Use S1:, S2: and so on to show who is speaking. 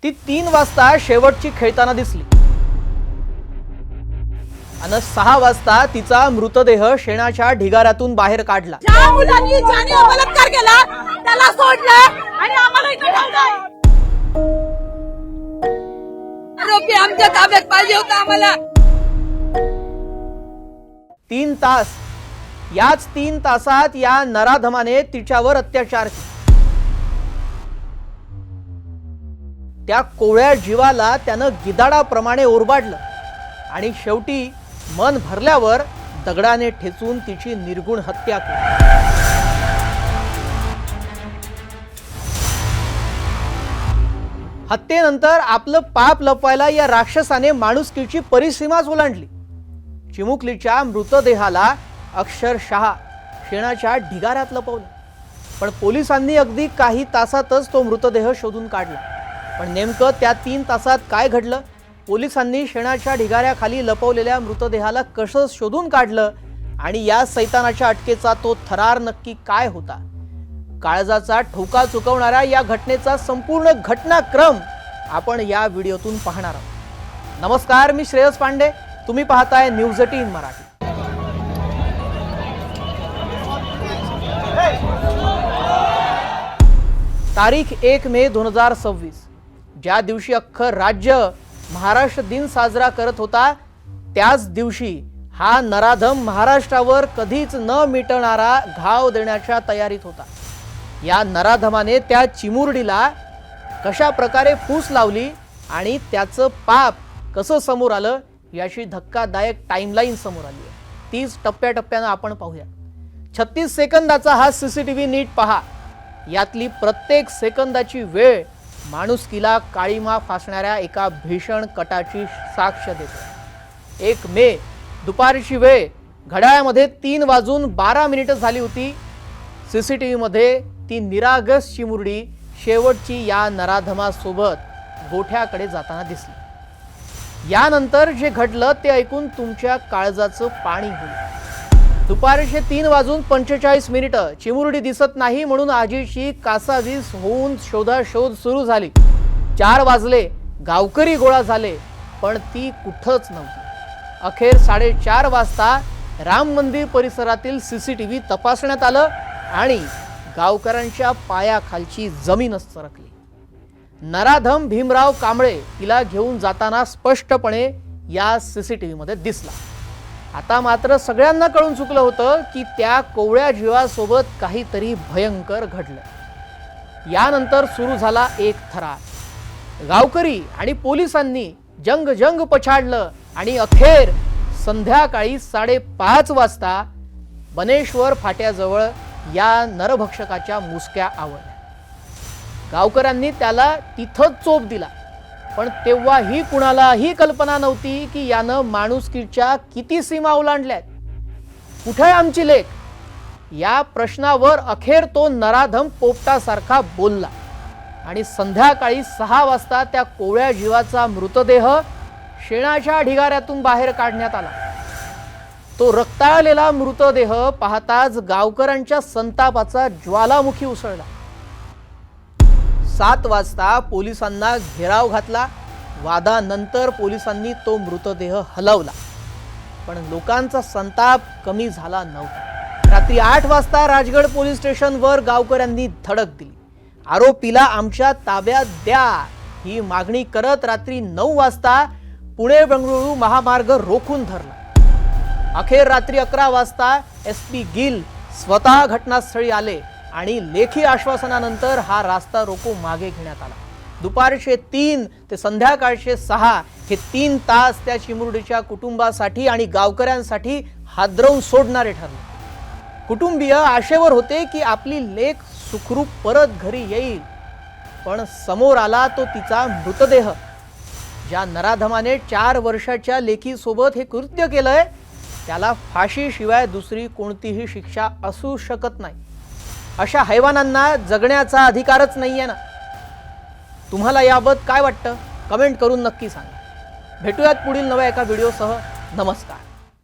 S1: ती 3 वाजता शेवटची खेळताना दिसली आणि 6 वाजता तिचा मृतदेह शेणाच्या ढिगाऱ्यातून बाहेर काढला।
S2: ज्या मुलांनी ज्याने बलात्कार केला त्याला सोडलं आणि आम्हाला इथे ठेवलं। आरोपी आमच्या ताब्यात पाहिजे होता आम्हाला।
S1: 3 तास, याच 3 तासात या नराधमाने तिच्यावर अत्याचार केला। त्या कोवळ्या जीवाला त्यानं गिधाडाप्रमाणे ओरबाडलं आणि शेवटी मन भरल्यावर दगडाने ठेचून तिची निर्गुण हत्या केली। हत्येनंतर आपलं पाप लपवायला या राक्षसाने माणुसकीची परिसीमाच ओलांडली। चिमुकलीच्या मृतदेहाला अक्षरशः शेणाच्या ढिगाऱ्यात लपवलं, पण पोलिसांनी अगदी काही तासातच तो मृतदेह शोधून काढला। पण नेमकं त्या 3 तासात काय घडलं, पोलिसांनी शेणाच्या ढिगाऱ्याखाली लपवलेल्या मृतदेहाला कसं शोधून काढलं आणि या सैतानाच्या अटकेचा तो थरार नक्की काय होता, काळजाचा ठोका चुकवणाऱ्या या घटनेचा संपूर्ण घटनाक्रम आपण या व्हिडिओतून पाहणार आहोत। नमस्कार, मी श्रेयस पांडे, तुम्ही पाहताय न्यूज18 मराठी। तारीख 1 मे 2026, ज्या दिवशी अख्खं राज्य महाराष्ट्र दिन साजरा करत होता, त्याच दिवशी हा नराधम महाराष्ट्रावर कधीच न मिटणारा घाव देण्याच्या तयारीत होता। या नराधमाने त्या चिमुरडीला कशा प्रकारे फूस लावली आणि त्याचं पाप कसं समोर आलं याची धक्कादायक टाइमलाईन समोर आली आहे। तीच टप्प्याटप्प्यानं आपण पाहूया। 36 सेकंदाचा हा सीसीटीव्ही नीट पहा। यातली प्रत्येक सेकंदाची वेळ माणुसकीला काळीमा फासणाऱ्या एका भीषण कटाची साक्ष देते। 1 मे दुपारची वेळ, घड्याळामध्ये 3:12 झाली होती। सीसीटीव्ही मध्ये ती निरागस चिमुरडी शेवटची या नराधमासोबत गोठ्याकडे जाताना दिसली। यानंतर जे घडलं ते ऐकून तुमच्या काळजाचं पाणी होईल। दुपारचे 3:45 चिमुरडी दिसत नाही म्हणून आजीची कासावीस होऊन शोधाशोध सुरू झाली। 4 वाजले, गावकरी गोळा झाले, पण ती कुठंच नव्हती। अखेर 4:30 वाजता राम मंदिर परिसरातील सीसीटीव्ही तपासण्यात आलं आणि गावकऱ्यांच्या पायाखालची जमीनच सरकली। नराधम भीमराव कांबळे तिला घेऊन जाताना स्पष्टपणे या सीसीटीव्ही मध्ये दिसला। आता मात्र सगळ्यांना कळून चुकलं होतं की त्या कोवळ्या जीवासोबत काहीतरी भयंकर घडलं। यानंतर सुरू झाला एक थरार। गावकरी आणि पोलिसांनी जंग पछाडलं आणि अखेर संध्याकाळी 5:30 वाजता बनेश्वर फाट्याजवळ या नरभक्षकाच्या मुसक्या आवळल्या। गावकऱ्यांनी त्याला तिथंच चोप दिला, पण तेव्हाही कुणालाही कल्पना नव्हती की यानं माणुसकीच्या किती सीमा ओलांडल्यात। कुठे आमची लेक, या प्रश्नावर अखेर तो नराधम पोपटासारखा बोलला आणि संध्याकाळी 6 वाजता त्या कोवळ्या जीवाचा मृतदेह शेणाच्या ढिगाऱ्यातून बाहेर काढण्यात आला। तो रक्ताळलेला मृतदेह पाहताच गावकऱ्यांच्या संतापाचा ज्वालामुखी उसळला। 7 वाजता पोलिसांना घेराव घातला। वादानंतर पोलिसांनी तो मृतदेह हलवला, पण लोकांचा संताप कमी झाला नव्हता। रात्री 8 वाजता राजगड पोलीस स्टेशनवर गावकऱ्यांनी धडक दिली। आरोपीला आमच्या ताब्यात द्या ही मागणी करत रात्री 9 वाजता पुणे बंगळुरू महामार्ग रोखून धरला। अखेर रात्री 11 वाजता SP गिल स्वतः घटनास्थळी आले आणि लेखी आश्वासनानंतर हा रास्ता रोको मागे घेण्यात आला। दुपारचे 3 ते संध्याकाळचे 6 हे 3 तास त्या चिमुरडीच्या कुटुंबासाठी आणि गावकऱ्यांसाठी हादरवून सोडणारे ठरले। कुटुंबीय आशेवर होते की आपली लेक सुखरूप परत घरी येईल, पण समोर आला तो तिचा मृतदेह। ज्या नराधमाने 4 वर्षाच्या लेकीसोबत हे कृत्य केलंय त्याला फाशीशिवाय दुसरी कोणतीही शिक्षा असू शकत नाही। अशा हैवानांना जगण्याचा अधिकारच नाहीये ना। तुम्हाला याबाबत काय वाटतं, कमेंट करून नक्की सांगा। भेटूयात पुढील नव्या एका व्हिडिओसह। नमस्कार।